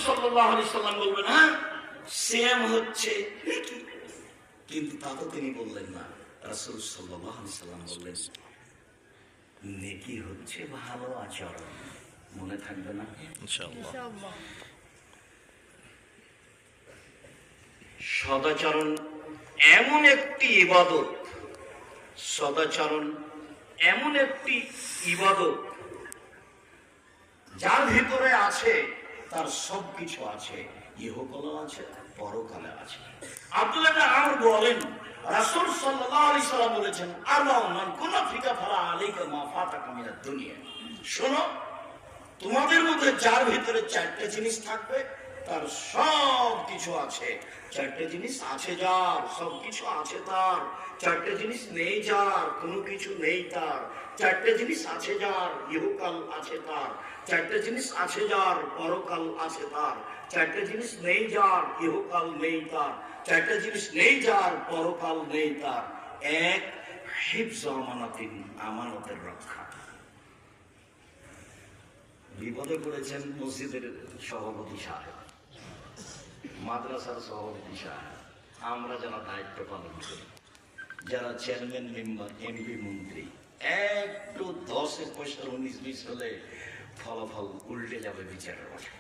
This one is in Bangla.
সাল্লাল্লাহু আলাইহি সাল্লাম বলবেন হ্যাঁ সিয়াম হচ্ছে নেকি, কিন্তু তা তো তিনি বললেন না। রাসূল সাল্লাল্লাহু আলাইহি সাল্লাম বললেন নেকি হচ্ছে ভালো আচরণ। মনে থাকবে না ইনশাআল্লাহ? সদাচরণ এমন একটি ইবাদত, সদাচরণ এমন একটি ইবাদত যার ভিতরে আছে তার সবকিছু আছে, ইহকালে আছে পরকালে আছে। আব্দুল্লাহ ইবনে আমর বলেন রাসূল সাল্লাল্লাহু আলাইহি সাল্লাম বলেছেন আল্লাহু মান কুনা ফিকা ফালা আলাইকা মা ফাতাকা মিনাদ দুনিয়া। শোনো, তোমাদের মধ্যে যার ভিতরে চারটে জিনিস থাকবে তার সব কিছু আছে। চারটে জিনিস আছে যার, সব কিছু আছে তার। চারটে জিনিস নেই যার, কোনো কিছু নেই তার। চারটে জিনিস আছে যার, ইহকাল আছে তার। চারটে জিনিস আছে যার, পরকাল আছে তার। চারটে জিনিস নেই যার, ইহকাল নেই তার। চারটে জিনিস নেই যার, পরকাল নেই তার। এক, হিফজ আমানাতিন, আমানতের রক্ষা। বিপদে পড়েছেন মসজিদের সভাপতি সাহেব, মাদ্রাসার সভাপতি সাহেব, আমরা যারা দায়িত্ব পালন করি, যারা চেয়ারম্যান মেম্বার এমপি মন্ত্রী, একটু 10 পয়সা 19-20 হলে ফলাফল উল্টে যাবে বিচারের বসে।